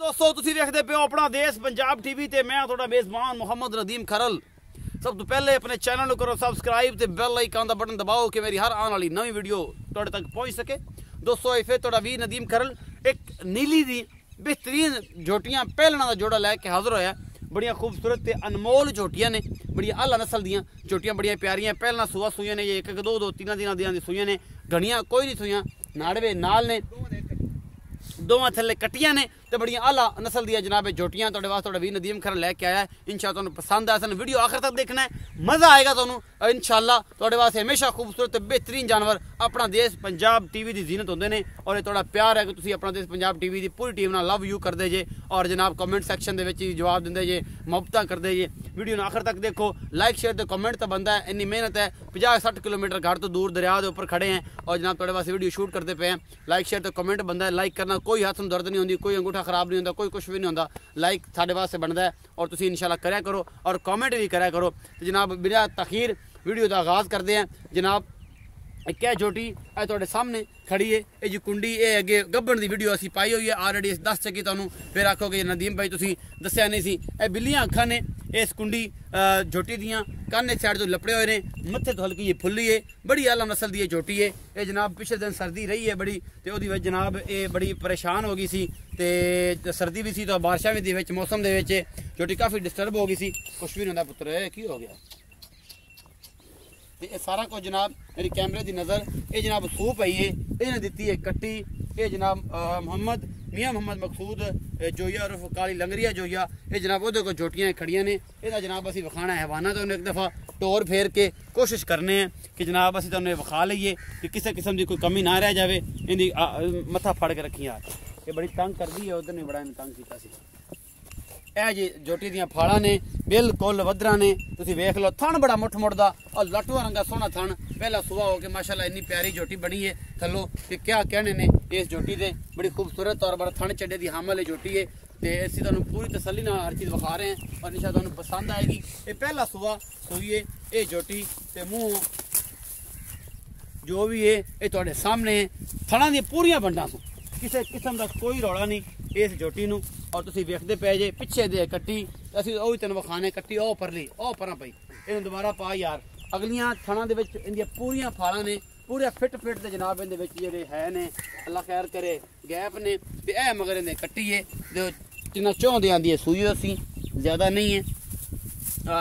दोस्तों तुसीं देखदे पे हो अपना देश पंजाब टीवी ते मैं थोड़ा मेज़बान मोहम्मद नदीम खरल। सब तो पहले अपने चैनल को करो सब्सक्राइब ते बेल आइकन का बटन दबाओ कि मेरी हर आने वाली नवी वीडियो तुहाडे तक पहुंच सके। दोस्तों ये फिर थोड़ा वी नदीम खरल एक नीली दी बेहतरीन झोटियां पहलना का जोड़ा लैके हाजिर होया। बड़िया खूबसूरत ते अनमोल झोटियां ने, बड़िया आला नस्ल दियां झोटियां बड़िया प्यारियां। पहलना सुआ सुइयां ने, एक दो तीन दिनों दी सुइयां ने, घड़ियां कोई नहीं सुइयां, नाड़वे नाल ने, दोवां थल्ले कट्टियां ने ते बड़िया आला नस्ल दियां जनाब झोटियां तुहाडे वास्ते थोड़ा वी नदीम खरल लैके आया है। इंशाअल्लाह तुहानू पसंद आया सन वीडियो आखिर तक देखना है, मज़ा आएगा तुहानू इंशाअल्लाह। तुहाडे वास्ते हमेशा खूबसूरत बेहतरीन जानवर अपना देश पंजाब टीवी की जीनत होंदे ने और ये थोड़ा प्यार है कि तुसीं अपना देश पंजाब टीवी की पूरी टीम नाल लव यू करदे जे और जनाब कमेंट सैक्शन दे विच जवाब दिंदे जे, मुहब्बतां करदे जे। वीडियो नूं आखिर तक देखो, लाइक शेयर ते कमेंट तो बनता है, इन्नी मेहनत है। 50-60 किलोमीटर घर तो दूर दरिया के उपर खड़े हैं और जनाब तुहाडे वास्ते वीडियो शूट करते पे हैं। लाइक शेयर तो कमेंट बनता है, लाइक करना कोई हाथ में दर्द नहीं होंदी, कोई अंगूठा खराब नहीं होंदा, कोई कुछ भी नहीं होंदा। लाइक साढ़े वास्ते बनता है और तुसीं इंशाल्लाह करया करो और कमेंट भी करया करो। तो जनाब बिना तखीर वीडियो का आगाज़ करते हैं। जनाब क्या झोटी है तुहाडे सामने खड़ी है, ये जी कुंडी ये अगे गब्बन की वीडियो असीं पाई हुई है ऑलरेडी दस चुकी। तुहानू फिर आखोगे नदीम भाई तुसीं दस्सिया नहीं सी। ये बिल्लियां अखां ने इस कुंडी झोटी दियां, कान एक साइड तो लपड़े हुए ने, मत्थे तो हल्की जी फुल्ली है, बड़ी आला नस्ल की झोटी है। ये जनाब पिछले दिन सर्दी रही है बड़ी, तो उहदी वजह जनाब ये बड़ी परेशान हो गई सी, ते सर्दी भी सी तो बारिशां भी दी मौसम दे विच झोटी काफ़ी डिस्टर्ब हो गई सी। कुछ भी नहीं होंदा पुत्र, की हो गया ये सारा कुछ जनाब मेरी कैमरे की नज़र ये जनाब सूप आई है, इन्हें दी है कट्टी। ये जनाब मोहम्मद मियाँ मोहम्मद मकसूद जोइया और काली लंगरिया जोइया, ये जनाब वो को झोटियां खड़ियां ने। यदा जनाब असी विखाना हैवाना तो एक दफ़ा टोर फेर के कोशिश करने हैं कि जनाब असी तो विखा लीए कि किसी किस्म की कोई कमी ना रह जाए। इनकी मत्था फड़ के रखी यार, ये बड़ी तंग कर दी है, उधर ने बड़ा इन तंग किया। यह जी झोटी दियां फाड़ा ने बिल्कुल वधरा ने, तुसीं वेख लो। थण बड़ा मुठ मुड़दा और लटुआ रंगा सोहना थण, पहला सुबह हो के माशाल्लाह इन्नी प्यारी झोटी बनी है थल्लों कि क्या कहने ने इस झोटी दे। बड़ी खूबसूरत और बड़ा थण चड्डे दी हामल है झोटी है। तो असीं तुहानूं पूरी तसल्ली नाल हर चीज़ विखा रहे हैं और इंशाअल्लाह तुहानूं पसंद आएगी। ये पहला सुबह सुई है ये झोटी, ते मूँह जो भी है ये तुहाडे सामने है। थणा दी पूरियां बंडां सो, किसी किस्म का कोई रौला नहीं इस झोटी नूं। और तुसीं वेखदे पे जे पिछे दे कट्टी, असीं ओही तैनूं विखाने कट्टी ओ परली ओ परां पई, इहनूं दोबारा पा यार। अगलियां थणां दे विच इंदियां पूरियां फाड़ां ने, पूरे फिट ते जनाब इहदे विच जेहड़े है ने, अल्लाह खैर करे गैप ने। ते ए मगर इहदे कट्टी है जो तिन्ना चौं दे आंदी है सूई असीं ज़्यादा नहीं है।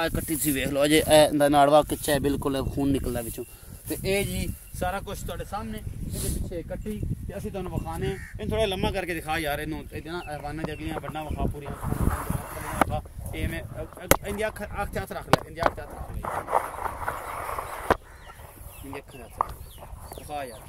कट्टी तुसीं वेख लो अजे इंदा नाड़वा कच्चा है, बिल्कुल खून निकलदा विचों। तो ये जी सारा कुछ तुहाडे सामने, ये पिछे कट्टी ते असीं तुहानूं विखाने। इन थोड़ा लम्मा करके दिखा यार इनू, ना हैवाना दी अगलियां बंडां विखा पूरियां। ये मैं इंदी अख अख हत्थ रख ले, इंदी अख हत्थ रख ले, इंदी अख हत्थ दिखा यार।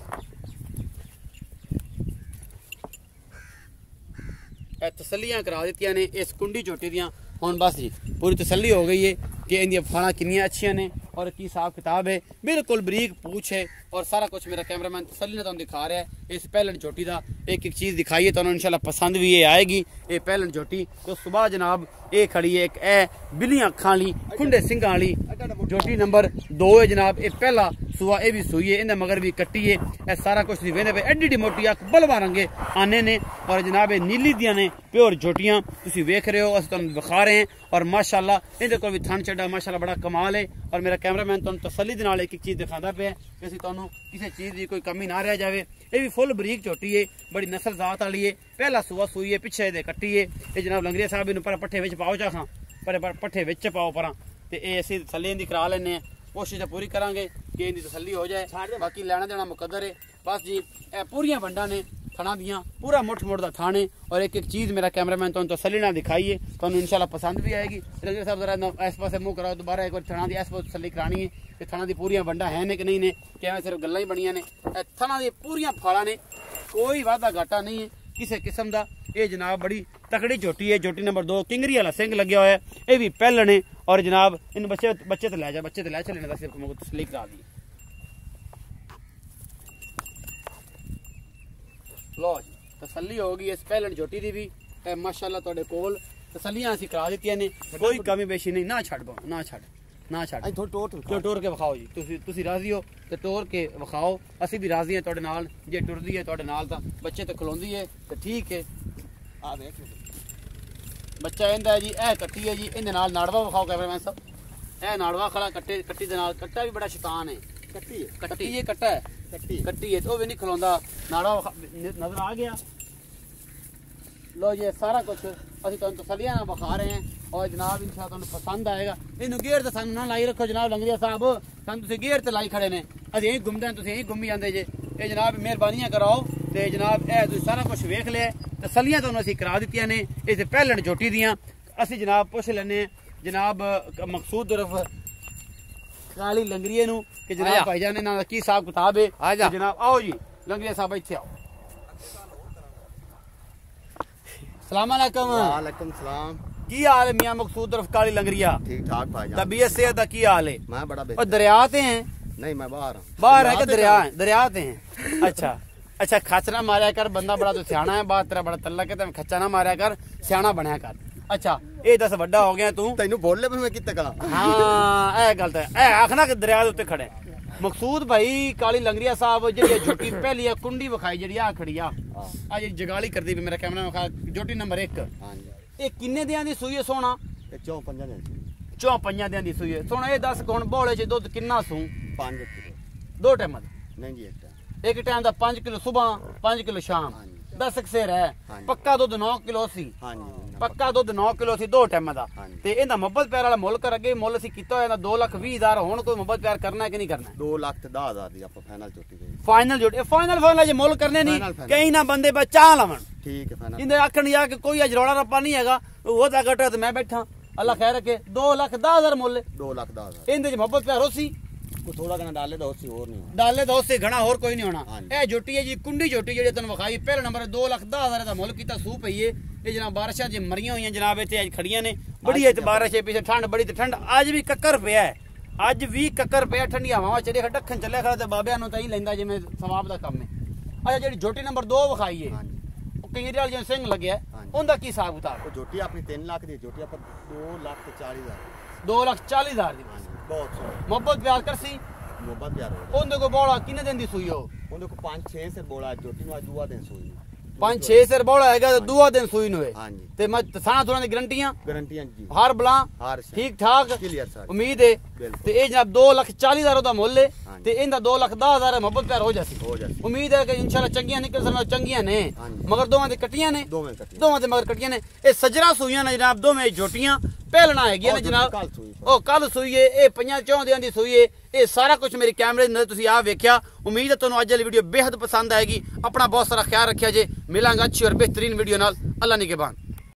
तसलियां करा दित्तियां ने इस कुंडी झोटी दियां। हुण बस जी पूरी तसल्ली हो गई है कि इंदियां फाड़ां कितनियां अच्छियां ने और की हिसाब किताब है। बिल्कुल बरीक पूछ है और सारा कुछ मेरा कैमरामैन तसल्ली ने तुहानूं दिखा रहा है। इस पहलन झोटी का एक एक चीज़ दिखाइए, तुहानूं इंशाल्लाह पसंद भी ये आएगी। ये पहलन झोटी तो सुबह जनाब ये खड़ी है, एक ए बिल्लियां अखां वाली खुंडे सिंगां वाली झोटी नंबर 2 है जनाब। ये पहला सुबह ये भी सूई है, इन्हें मगर भी कट्टी है। यह सारा कुछ वेंदे पे एड्डी मोटी अख बलवा रंगे आने ने और जनाब ये नीली दियां ने प्योर झोटियां तुसीं वेख रहे हो, असीं तुहानूं दिखा रहे हैं। और माशाल्लाह इहदे कोल भी थन चढ़ा माशाल्लाह बड़ा कमाल है। और मेरा कैमरामैन तुहानूं तसल्ली दे नाल एक एक चीज़ दिखाता पे कि असीं तुहानूं किसी चीज़ की कोई कमी ना रह जाए। ये भी फुल बरीक झोटी है, बड़ी नस्ल जात वाली है। पहला सुबह सूई है, पिछे दे कट्टी है। ये जनाब लंगरिया साहब इन्हूं पर पट्ठे विच पाओ चाखां, पर पट्ठे विच पाओ परां, तो ये असीं थल्ले इंदी करा लैने हैं। कोशिश पूरी करांगे कि इनकी तसल्ली हो जाए, बाकी लैना देना मुकद्दर है। बस जी ए पूरियां बंडां ने थणा दियां, पूरा मुठ मुठ दा थान है और एक एक चीज़ मेरा कैमरामैन तुहानूं तसल्ली नाल दिखाइए, तुहानूं इंशाल्लाह पसंद भी आएगी। रंगे साहब जरा इस पासे मुँह कराओ, दोबारा एक बार थणा दी इस पासे तसल्ली करानी है कि थणा दी पूरियां बंडां है ने कि नहीं ने, क्या सिर्फ गल्लां ही बनियां ने। थणा दी पूरियां फाड़ा ने, कोई वादा घाटा नहीं है किसी किस्म का। ये जनाब बड़ी तकड़ी झोटी है, झोटी नंबर 2 किंगरी वाला सिंह लग्या हुआ है। ये भी पहलन है और जनाब इन बच्चे बच्चे तो लै जा, बच्चे तो लै चले ना, सिर्फ मुझे तसल्ली करा दी। लो जी तसल्ली होगी इस पहलन झोटी की भी माशाल्लाह तुहाडे कोल तसल्लियां असीं करा दित्तियां ने, कोई कमी बेशी नहीं। ना छड़ ना छड़ ना छड़ टोर के विखाओ जी, तुसीं राजी हो तो टोर के विखाओ, असीं भी राजी हैं तुहाडे नाल। जे टुरदी है तुहाडे नाल तां बच्चे तो खलोंदी है तो ठीक है। आ देख ਬੱਚਾ ਇਹਦਾ ਜੀ ਇਹ ਕੱਟੀ ਹੈ ਜੀ ਇਹਦੇ ਨਾਲ ਨਾੜਵਾ ਵਿਖਾਓ ਕੈਮਰਾਮੈਨ ਸਾਹਿਬ ਇਹ ਨਾੜਵਾ ਖੜਾ ਕੱਟੀ ਦੇ ਨਾਲ ਕੱਟਾ ਵੀ ਬੜਾ ਸ਼ੈਤਾਨ ਹੈ ਕੱਟੀ ਇਹ ਕੱਟਾ ਹੈ ਕੱਟੀ ਹੈ ਉਹ ਵੀ ਨਹੀਂ ਖਲੋਂਦਾ ਨਾੜਵਾ ਨਜ਼ਰ ਆ ਗਿਆ लो जी सारा कुछ असं तुम तसलियां ना विखा रहे हैं और जनाब इंशाअल्लाह तुहानू पसंद आएगा इनू गेयर तो सानू ना लाई रखो जनाब लंगरिया साहब सानू तुसीं गेयर ते लाई खड़े ने असीं यहीं घूमदे हैं तुसीं यहीं घूमी जांदे जे ये जनाब मेहरबानियां कराओ ते जनाब ए तुसीं सारा कुछ वेख लिया तसलियां तुहानू असीं करा दित्तियां ने इस पहलण झोटी दियां असीं जनाब पुछ लैने जनाब मकसूद उर्फ काली लंगरिये नू कि जनाब भाईजान इन्हां दा की हिसाब किताब है जनाब आओ जी लंगरिया साहब इत्थे आओ वालेकुम सलाम की हाल है मियां मकसूद उर्फ काली लंगरिया ठीक ठाक भाई तबीयत सेहत का की हाल है मैं बड़ा और दरिया ते हैं नहीं मैं बाहर हूं बाहर है कि दरिया ते हैं अच्छा खच ना मारिया कर बंदा बड़ा तो सियाना है बात तेरा बड़ा तल्लक है ते खच्चा ना मारिया कर सियाना बनया कर अच्छा ये दस बड़ा हो गया तू तैनू बोल ले मैं कित्ते कहा हां ए गलत है ए आखना कि दरिया दे उत्ते खड़े मकसूद भाई काली लंगरिया साहब जी झोटी पहली है कुंडी विखाई जी आ खड़ी आ जी जगाली करती भी मेरा कैमरा विखा झोटी नंबर 1 हां जी ये किन्ने दियां दी सूई है सोना ये 4-5 दिन 4-5 दियां दी सूई है सोना ये 10 कौन बोले च दुध किन्ना सू 5 किलो दो टाइम नहीं जी एक टाइम दा 5 किलो सुबह 5 किलो शाम 10 सेर है पक्का दुध 9 किलो सी हां जी पक्का दुध 9 किलो सी दो टाइम दा ते इंदा मोहब्बत प्यार वाला मुल कर अगे मुल सी कीता होया 2,20,000 हुन कोई मोहब्बत प्यार करना है कि नहीं करना 2,10,000 दी आप फाइनल झोटी दे फाइनल जे मुल करने नहीं कई ना बंदे बस चाह लवन ठीक है फाइनल इंदे आखण या कि कोई अज रौला रप्पा नहीं हैगा वो ता घटा ते मैं बैठा अल्लाह खैर रखे 2,10,000 मुल 2,10,000 इंदे च मोहब्बत प्यार होसी को थोड़ा घना डाले तो उससे और नहीं डाले तो उससे घना और कोई नहीं होना ए झोटी है जी कुंडी झोटी जेडी तन विखाई पहले नंबर 2,10,000 दा मुल कीता सू पई है ये जनाब बारिशां जे मरियां हुई जनाब इत्थे अज खड़ियां ने बड़ी है बारिश है पीछे ठंड बड़ी ते ठंड आज भी कक्कर पिया है आज भी कक्कर पिया ठंडी हवावां चले डखन चले खड़ा ते बाबियां नु ताई लैंदा जिवें सवाब दा काम है अच्छा जेडी झोटी नंबर 2 विखाई है कई रियाल जे सिंह लगया ओंदा की हिसाब किताब झोटी अपनी 3 लाख दी झोटी अपन 2,40,000 2,40,000 दी बहुत सो मोहब्बत प्यार करसी मोहब्बत प्यार हो ओंदे को बोला किने दिन दी सुई हो ओंदे को 5-6 से बोला झोटी नु आज दुआ दिन सोई 5-6 सेर बोला हैगा तो दुआ दिन सुई नु है हां जी ते मैं साना थोड़ा दी गारंटियां जी हर बला हर ठीक ठाक क्लियर सर उम्मीद है ते ए जनाब 2,40,000 दा मुੱਲ है ते इंदा 2,10,000 मोहब्बत प्यार हो जासी उम्मीद है कि इंशाल्लाह चंगियां निकल सन चंगियां ने मगर दोवां दे कटियां ने दोवां दे मगर कटियां ने ए सजरा सुईयां ने जनाब दोवें झोटियां पहलना है ने जनाब ओ कल सुई है ए 5-4 दियां दी सुई है ये सारा कुछ मेरी कैमरे अंदर तुसी आ वेख्या उम्मीद है तुहानू अज वाली वीडियो बेहद पसंद आएगी अपना बहुत सारा ख्याल रखिया जे मिलांगा अच्छी और बेहतरीन वीडियो नाल अल्लाह निगहबान।